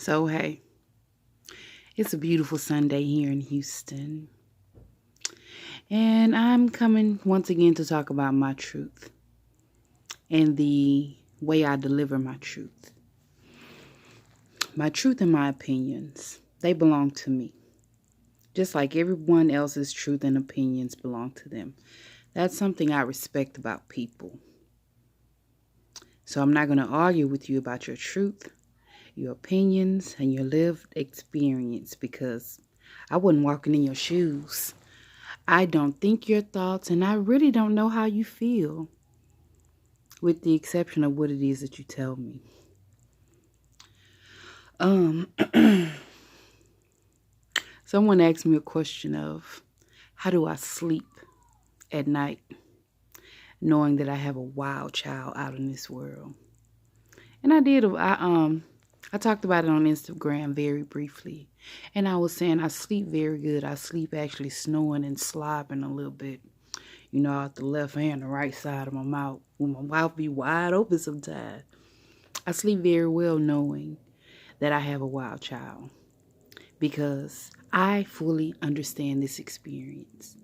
So, hey, it's a beautiful Sunday here in Houston. And I'm coming once again to talk about my truth and the way I deliver my truth. My truth and my opinions, they belong to me. Just like everyone else's truth and opinions belong to them. That's something I respect about people. So I'm not going to argue with you about your truth, your opinions, and your lived experience because I wasn't walking in your shoes. I don't think your thoughts, and I really don't know how you feel, with the exception of what it is that you tell me. Someone asked me a question of, how do I sleep at night, knowing that I have a wild child out in this world? And I talked about it on Instagram very briefly, and I was saying I sleep very good. I sleep actually snoring and slobbing a little bit, out the left and the right side of my mouth. My mouth be wide open sometimes. I sleep very well knowing that I have a wild child because I fully understand this experience.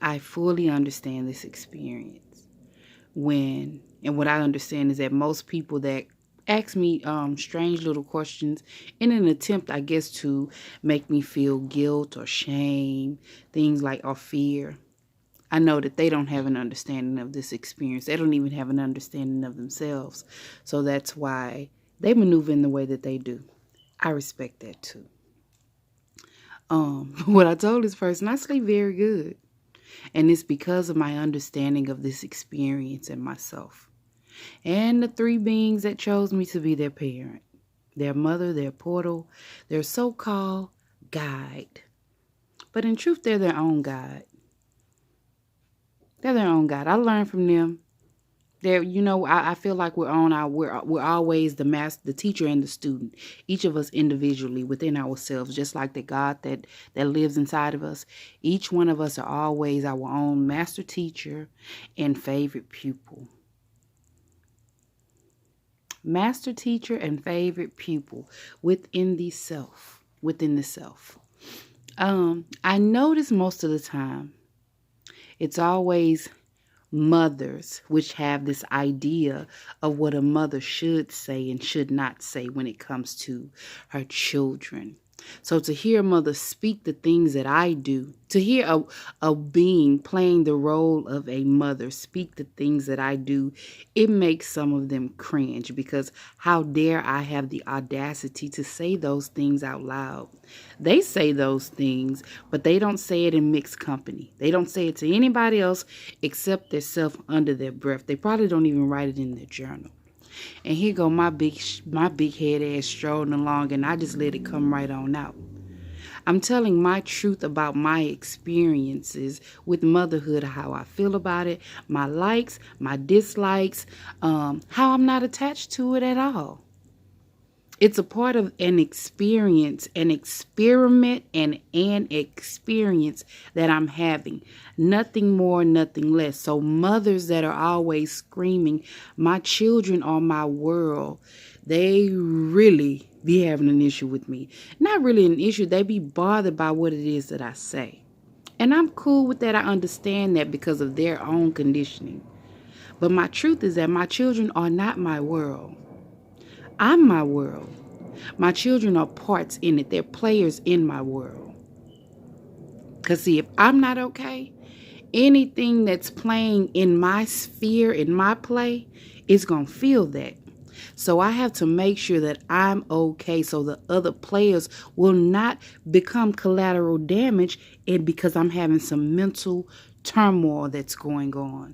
I fully understand this experience. What I understand is that most people that ask me strange little questions in an attempt, I guess, to make me feel guilt or shame, things like or fear. I know that they don't have an understanding of this experience. They don't even have an understanding of themselves. So that's why they maneuver in the way that they do. I respect that too. What I told this person, I sleep very good. And it's because of my understanding of this experience and myself. And the three beings that chose me to be their parent. Their mother, their portal, their so-called guide. But in truth, they're their own guide. They're their own guide. I learned from them. I feel like we're always the teacher and the student. Each of us individually within ourselves, just like the God that lives inside of us. Each one of us are always our own master teacher and favorite pupil. Master teacher and favorite pupil within the self. I notice most of the time it's always mothers which have this idea of what a mother should say and should not say when it comes to her children. So to hear a mother speak the things that I do, to hear a being playing the role of a mother speak the things that I do, it makes some of them cringe because how dare I have the audacity to say those things out loud? They say those things, but they don't say it in mixed company. They don't say it to anybody else except themselves under their breath. They probably don't even write it in their journal. And here go my big head ass strolling along, and I just let it come right on out. I'm telling my truth about my experiences with motherhood, how I feel about it, my likes, my dislikes, how I'm not attached to it at all. It's a part of an experience, an experiment, and an experience that I'm having. Nothing more, nothing less. So mothers that are always screaming, my children are my world, they really be having an issue with me. Not really an issue. They be bothered by what it is that I say. And I'm cool with that. I understand that because of their own conditioning. But my truth is that my children are not my world. I'm my world. My children are parts in it. They're players in my world. Because see, if I'm not okay, anything that's playing in my sphere, in my play, is going to feel that. So I have to make sure that I'm okay so the other players will not become collateral damage and because I'm having some mental turmoil that's going on.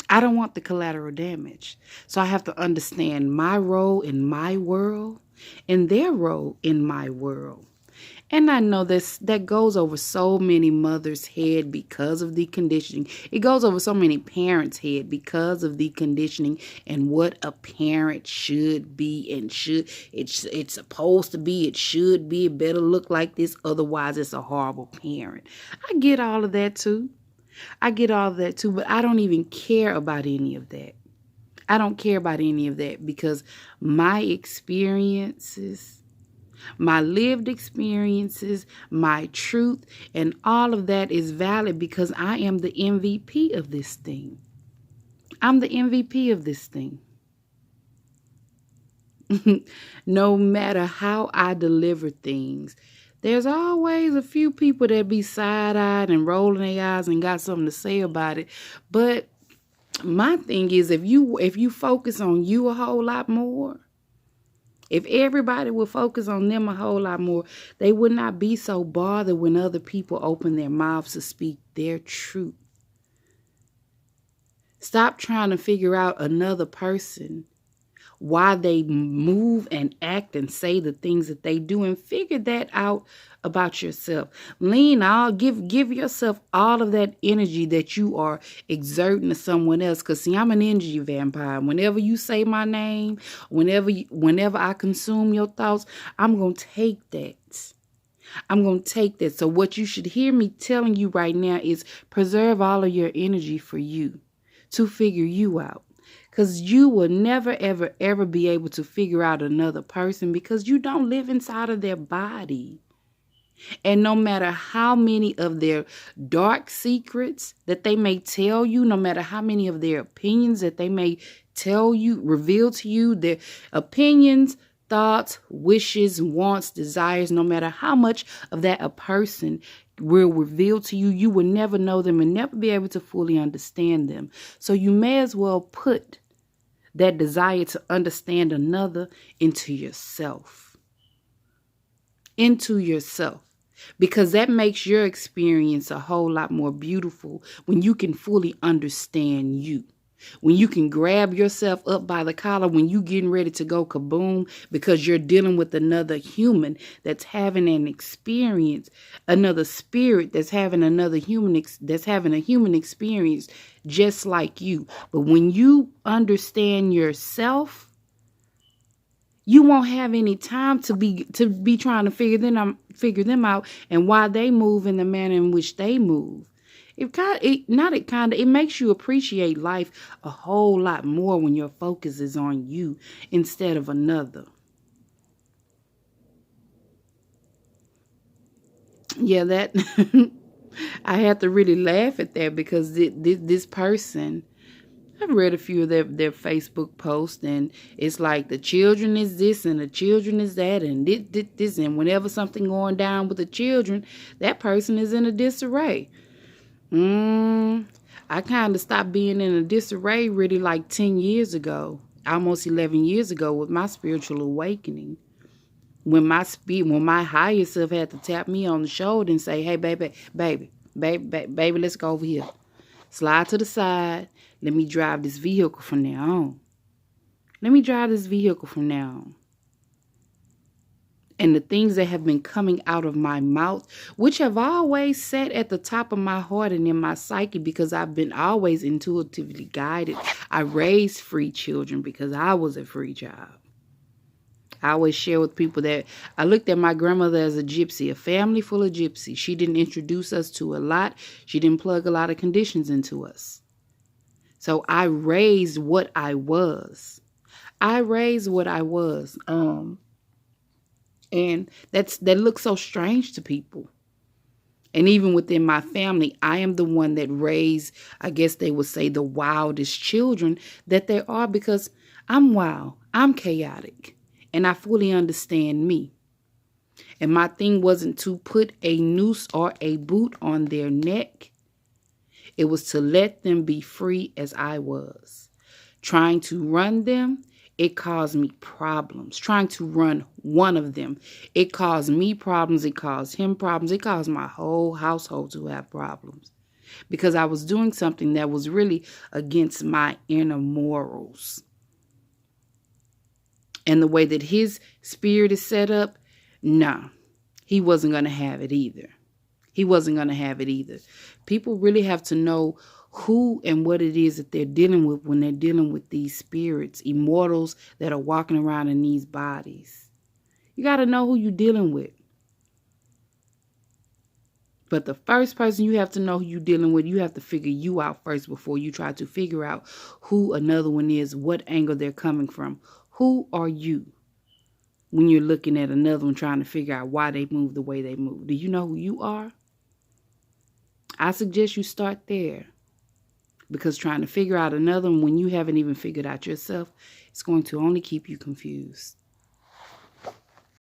I don't want the collateral damage. So I have to understand my role in my world and their role in my world. And I know that goes over so many mothers' head because of the conditioning. It goes over so many parents' head because of the conditioning and what a parent should be and it's supposed to be. It should be. It better look like this. Otherwise, it's a horrible parent. I get all of that too. But I don't even care about any of that. I don't care about any of that because my experiences, my lived experiences, my truth, and all of that is valid because I am the MVP of this thing. I'm the MVP of this thing. No matter how I deliver things, there's always a few people that be side-eyed and rolling their eyes and got something to say about it. But my thing is, if you focus on you a whole lot more, if everybody would focus on them a whole lot more, they would not be so bothered when other people open their mouths to speak their truth. Stop trying to figure out another person, why they move and act and say the things that they do, and figure that out about yourself. Give yourself all of that energy that you are exerting to someone else. Because see, I'm an energy vampire. Whenever you say my name, whenever I consume your thoughts, I'm going to take that. I'm going to take that. So what you should hear me telling you right now is preserve all of your energy for you, to figure you out. Because you will never, ever, ever be able to figure out another person because you don't live inside of their body. And no matter how many of their dark secrets that they may tell you, no matter how many of their opinions that they may tell you, reveal to you, their opinions, thoughts, wishes, wants, desires, no matter how much of that a person will reveal to you, you will never know them and never be able to fully understand them. So you may as well put that desire to understand another into yourself. Into yourself. Because that makes your experience a whole lot more beautiful when you can fully understand you. When you can grab yourself up by the collar when you getting ready to go kaboom because you're dealing with another human that's having an experience, another spirit that's having another human, that's having a human experience just like you. But when you understand yourself, you won't have any time to be trying to figure them out and why they move in the manner in which they move. It makes you appreciate life a whole lot more when your focus is on you instead of another. Yeah, that I have to really laugh at that because this person, I've read a few of their Facebook posts, and it's like the children is this and the children is that and this, and whenever something going down with the children, that person is in a disarray. I kind of stopped being in a disarray really like 10 years ago, almost 11 years ago with my spiritual awakening. When my higher self had to tap me on the shoulder and say, hey, baby, let's go over here. Slide to the side. Let me drive this vehicle from now on. And the things that have been coming out of my mouth, which have always sat at the top of my heart and in my psyche because I've been always intuitively guided. I raised free children because I was a free child. I always share with people that I looked at my grandmother as a gypsy, a family full of gypsies. She didn't introduce us to a lot. She didn't plug a lot of conditions into us. So I raised what I was. And that looks so strange to people. And even within my family, I am the one that raised, I guess they would say, the wildest children that there are because I'm wild. I'm chaotic. And I fully understand me. And my thing wasn't to put a noose or a boot on their neck. It was to let them be free as I was. Trying to run them, it caused me problems. Trying to run one of them, it caused me problems. It caused him problems. It caused my whole household to have problems. Because I was doing something that was really against my inner morals. And the way that his spirit is set up, no, he wasn't going to have it either. People really have to know who and what it is that they're dealing with when they're dealing with these spirits, immortals that are walking around in these bodies. You got to know who you're dealing with. But the first person you have to know who you're dealing with, you have to figure you out first before you try to figure out who another one is, what angle they're coming from. Who are you when you're looking at another one trying to figure out why they move the way they move? Do you know who you are? I suggest you start there. Because trying to figure out another one when you haven't even figured out yourself, it's going to only keep you confused.